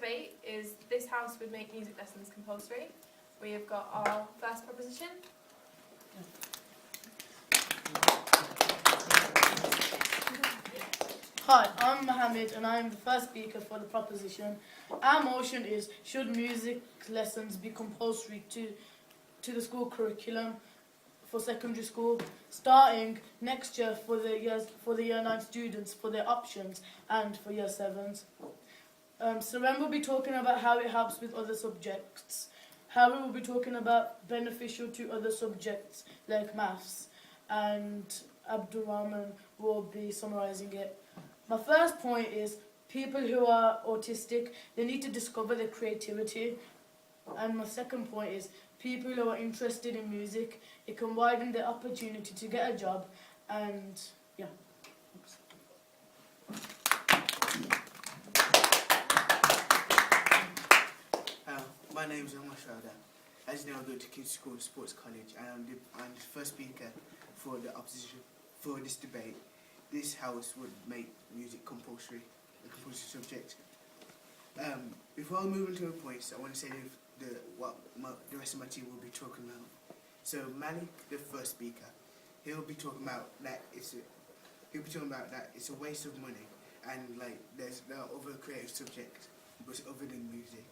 debate is this House would make music lessons compulsory. We have got our first proposition. Hi, I'm Mohammed and I'm the first speaker for the proposition. Our motion is, should music lessons be compulsory to the school curriculum for secondary school, starting next year for the year 9 students for their options and for year 7s. Seren will be talking about how it helps with other subjects. Harry will be talking about beneficial to other subjects like maths, and Abdurrahman will be summarising it. My first point is people who are autistic, they need to discover their creativity. And my second point is people who are interested in music, it can widen their opportunity to get a job, and yeah. My name is Omar Shrader. As you know, I go to King's School Sports College, and I'm the first speaker for the opposition for this debate. This House would make music compulsory, a compulsory subject. Before I move into the points, I want to say what the rest of my team will be talking about. So Malik, the first speaker, he'll be talking about that it's a waste of money, and like there are other creative subjects but other than music.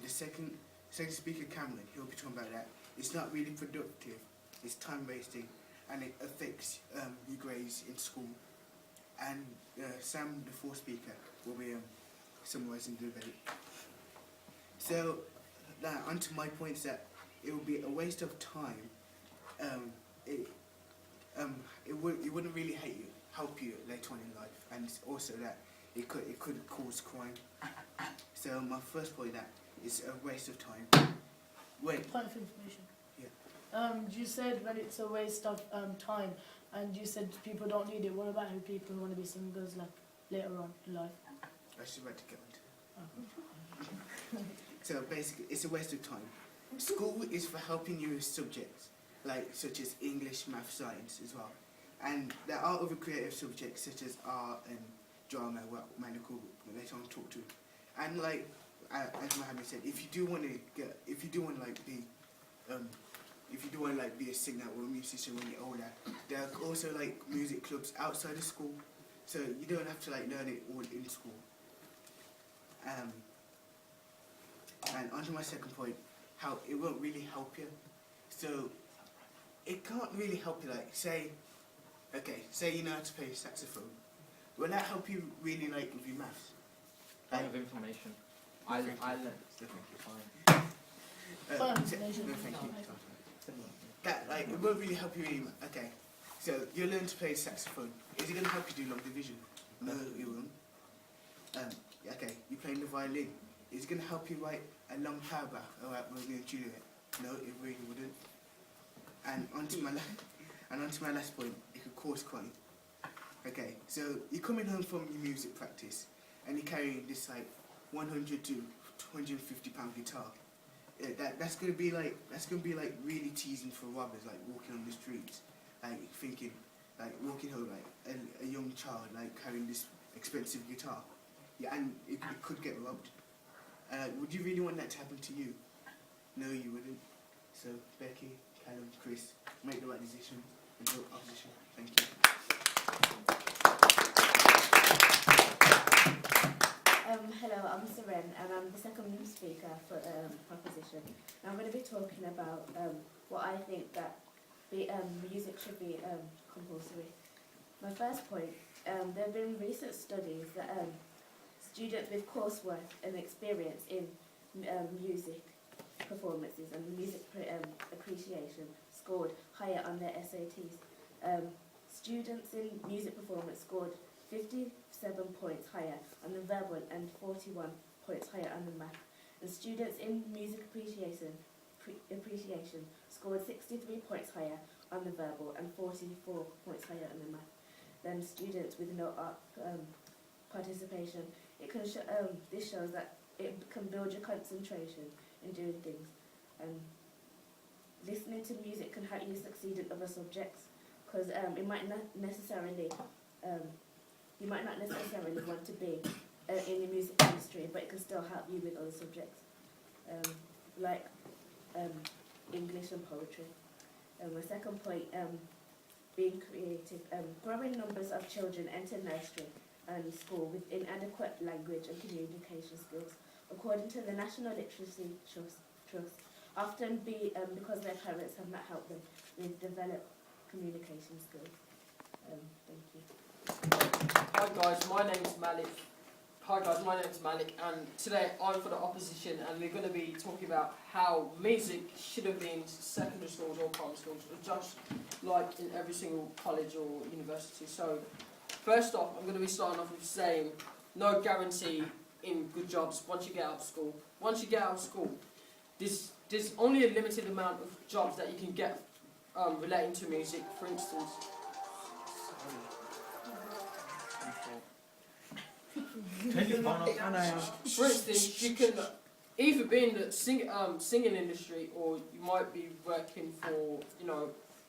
The second speaker, Cameron, he'll be talking about that it's not really productive, it's time wasting, and it affects your grades in school. And Sam, the fourth speaker, will be summarising the debate. So, onto my points, that it would be a waste of time. It wouldn't really help you later on in life, and also that it could cause crime. So my first point, that it's a waste of time. Wait. Point of information. Yeah. You said that it's a waste of time, and you said people don't need it. What about who people want to be singers like later on in life? I should about to get onto it. So basically, it's a waste of time. School is for helping you with subjects such as English, math, science as well. And there are other creative subjects such as art and drama, what medical later on talk to. And as Mohammed said, if you do want to be a singer or a musician when you're older, there are also music clubs outside of school, so you don't have to learn it all in school. And onto my second point, how it won't really help you. So it can't really help you. Say you know how to play saxophone. Will that help you really with your maths? Point of information. I learned it's definitely fine. Point of information. No, thank you. That it won't really help you really. Okay, so you learn to play saxophone. Is it going to help you do long division? No, it won't. Okay, you're playing the violin. Is it going to help you write a long paragraph about Romeo and Juliet? No, it really wouldn't. And onto my last point, it could cause crime. Okay, so you're coming home from your music practice, and you're carrying this 100 to 250 pound guitar. That's gonna be really teasing for robbers, walking on the streets, thinking, walking home a young child carrying this expensive guitar. Yeah, and it could get robbed. Would you really want that to happen to you? No, you wouldn't. So Becky, Callum, Chris, make the right decision and vote opposition. Thank you. Hello, I'm Seren, and I'm the second speaker for proposition. And I'm going to be talking about what I think that music should be compulsory. My first point, there have been recent studies that students with coursework and experience in music performances and music appreciation scored higher on their SATs. Students in music performance scored 57 points higher on the verbal and 41 points higher on the math. And students in music appreciation scored 63 points higher on the verbal and 44 points higher on the math than students with no art participation. This shows that it can build your concentration in doing things. And listening to music can help you succeed in other subjects, because you might not necessarily want to be in the music industry. history, but it can still help you with other subjects, like English and poetry. My second point, being creative. Growing numbers of children enter nursery and school with inadequate language and communication skills, according to the National Literacy Trust, often because their parents have not helped them with develop communication skills. Thank you. Hi guys, my name's Malik. And today I'm for the opposition, and we're going to be talking about how music should have been secondary schools or primary schools, or just like in every single college or university. So first off, I'm going to be starting off with saying no guarantee in good jobs once you get out of school. Once you get out of school, there's only a limited amount of jobs that you can get relating to music. For instance, you can either be in the singing industry, or you might be working for,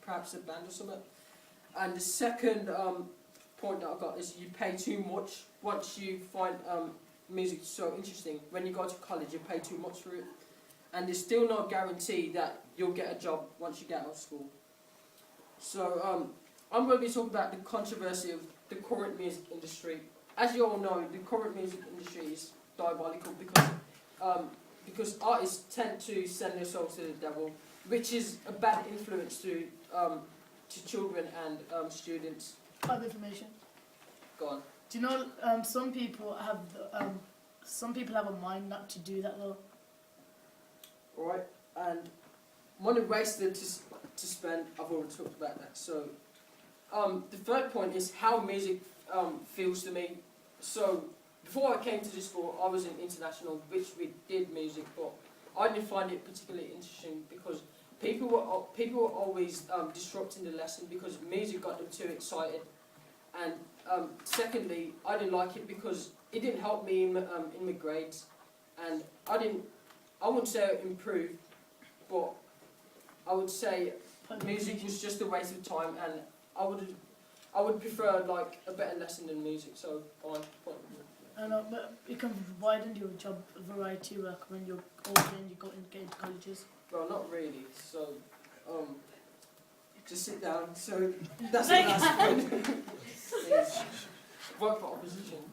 perhaps a band or something. And the second point that I got is you pay too much once you find music so interesting. When you go to college, you pay too much for it, and there's still no guarantee that you'll get a job once you get out of school. So I'm going to be talking about the controversy of the current music industry. As you all know, the current music industry is diabolical because artists tend to sell their souls to the devil, which is a bad influence to children and students. Other information. Go on. Do you know some people have a mind not to do that though? Alright, and money wasted to spend, I've already talked about that. So the third point is how music feels to me. So before I came to this school, I was in international, which we did music, but I didn't find it particularly interesting because people were always disrupting the lesson because music got them too excited. And secondly, I didn't like it because it didn't help me in my grades, and I wouldn't say it improved, but I would say music was just a waste of time, and I would prefer like a better lesson than music. So fine. But it can widen your job variety work when you're older and you get into colleges. Well, not really. So just sit down. So that's the last point. Vote for opposition.